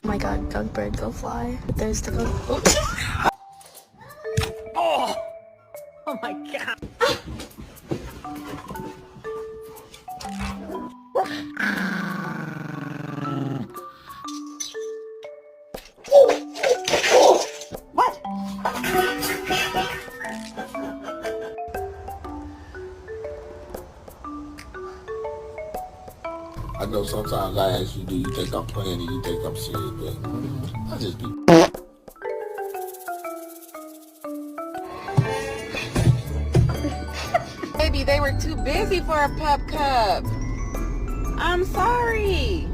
Oh my god, Doug Bird, go fly. There's the go. Oh! Oh my god! What? I know sometimes I ask you, do you think I'm playing and you think I'm serious, but I just be. Baby, they were too busy for a pup cup. I'm sorry.